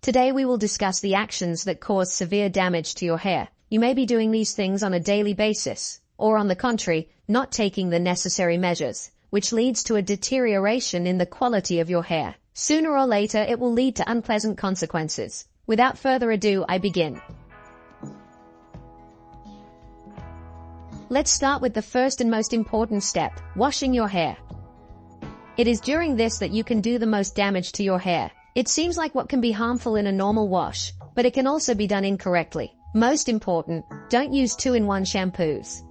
Today we will discuss the actions that cause severe damage to your hair. You may be doing these things on a daily basis, or on the contrary, not taking the necessary measures, which leads to a deterioration in the quality of your hair. Sooner or later, it will lead to unpleasant consequences. Without further ado, I begin. Let's start with the first and most important step, washing your hair. It is during this that you can do the most damage to your hair. It seems like what can be harmful in a normal wash, but it can also be done incorrectly. Most important, don't use 2-in-1 shampoos.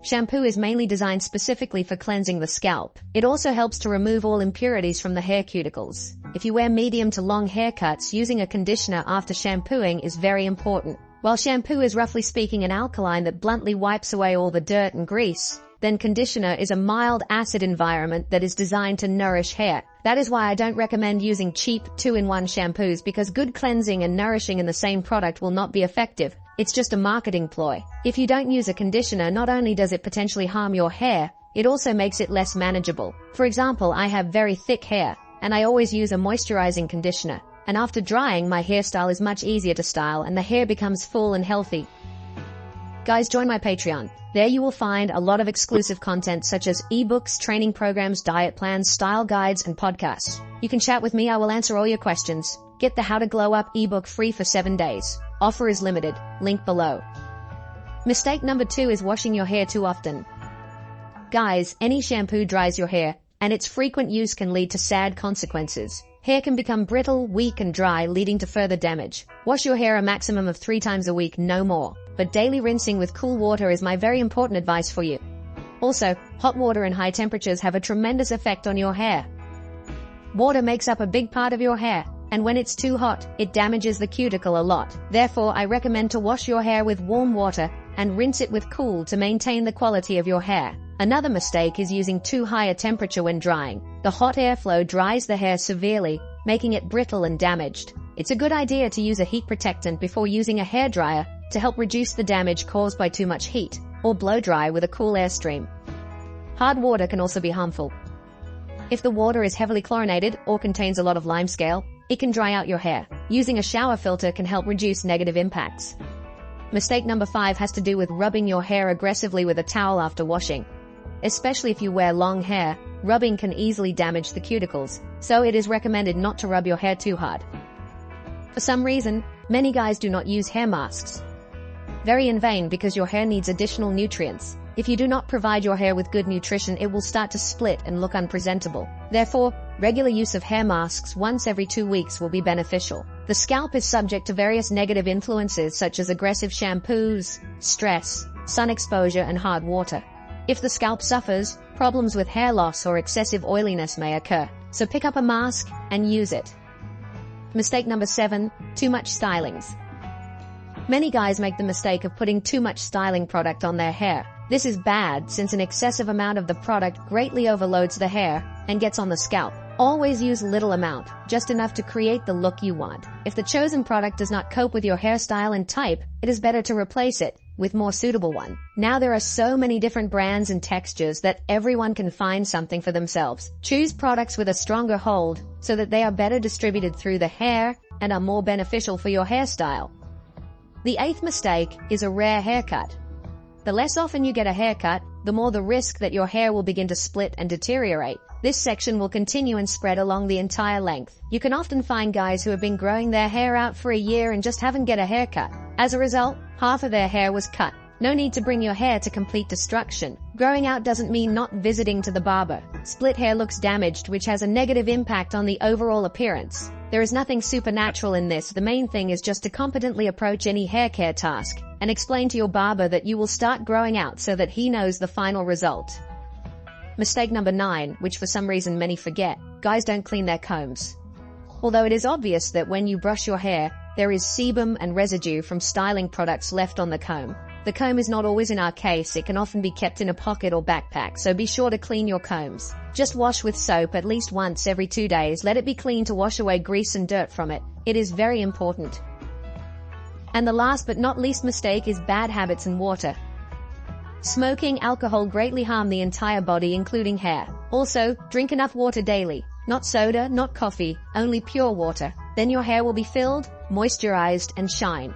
Shampoo is mainly designed specifically for cleansing the scalp. It also helps to remove all impurities from the hair cuticles. If you wear medium to long haircuts, using a conditioner after shampooing is very important. While shampoo is roughly speaking an alkaline that bluntly wipes away all the dirt and grease, then conditioner is a mild acid environment that is designed to nourish hair. That is why I don't recommend using cheap 2-in-1 shampoos, because good cleansing and nourishing in the same product will not be effective. It's just a marketing ploy. If you don't use a conditioner, not only does it potentially harm your hair, it also makes it less manageable. For example, I have very thick hair, and I always use a moisturizing conditioner. And after drying, my hairstyle is much easier to style and the hair becomes full and healthy. Guys, join my Patreon. There you will find a lot of exclusive content such as ebooks, training programs, diet plans, style guides, and podcasts. You can chat with me, I will answer all your questions. Get the How to Glow Up ebook free for 7 days. Offer is limited. Link below. Mistake number 2 is washing your hair too often. Guys, any shampoo dries your hair, and its frequent use can lead to sad consequences. Hair can become brittle, weak, and dry, leading to further damage. Wash your hair a maximum of 3 times a week, no more. But daily rinsing with cool water is my very important advice for you. Also, hot water and high temperatures have a tremendous effect on your hair. Water makes up a big part of your hair, and when it's too hot, it damages the cuticle a lot. Therefore, I recommend to wash your hair with warm water and rinse it with cool to maintain the quality of your hair. Another mistake is using too high a temperature when drying. The hot airflow dries the hair severely, making it brittle and damaged. It's a good idea to use a heat protectant before using a hairdryer to help reduce the damage caused by too much heat, or blow dry with a cool airstream. Hard water can also be harmful. If the water is heavily chlorinated or contains a lot of limescale, it can dry out your hair. Using a shower filter can help reduce negative impacts. Mistake number 5 has to do with rubbing your hair aggressively with a towel after washing. Especially if you wear long hair, rubbing can easily damage the cuticles, so it is recommended not to rub your hair too hard. For some reason, many guys do not use hair masks. Very in vain, because your hair needs additional nutrients. If you do not provide your hair with good nutrition, it will start to split and look unpresentable. Therefore, regular use of hair masks once every 2 weeks will be beneficial. The scalp is subject to various negative influences such as aggressive shampoos, stress, sun exposure, and hard water. If the scalp suffers, problems with hair loss or excessive oiliness may occur, so pick up a mask and use it. Mistake number 7, too much stylings. Many guys make the mistake of putting too much styling product on their hair. This is bad, since an excessive amount of the product greatly overloads the hair and gets on the scalp. Always use little amount, just enough to create the look you want. If the chosen product does not cope with your hairstyle and type, it is better to replace it with more suitable one. Now there are so many different brands and textures that everyone can find something for themselves. Choose products with a stronger hold so that they are better distributed through the hair and are more beneficial for your hairstyle. The 8th mistake is a rare haircut. The less often you get a haircut, the more the risk that your hair will begin to split and deteriorate. This section will continue and spread along the entire length. You can often find guys who have been growing their hair out for a year and just haven't get a haircut. As a result, half of their hair was cut. No need to bring your hair to complete destruction. Growing out doesn't mean not visiting to the barber. Split hair looks damaged, which has a negative impact on the overall appearance. There is nothing supernatural in this. The main thing is just to competently approach any hair care task and explain to your barber that you will start growing out so that he knows the final result. Mistake number 9, which for some reason many forget. Guys don't clean their combs. Although it is obvious that when you brush your hair, there is sebum and residue from styling products left on the comb. The comb is not always in our case. It can often be kept in a pocket or backpack, so be sure to clean your combs. Just wash with soap at least once every 2 days. Let it be clean to wash away grease and dirt from it. It is very important. And the last but not least mistake is bad habits and water. Smoking, alcohol greatly harm the entire body, including hair. Also, drink enough water daily. Not soda, not coffee, only pure water. Then your hair will be filled, moisturized, and shine.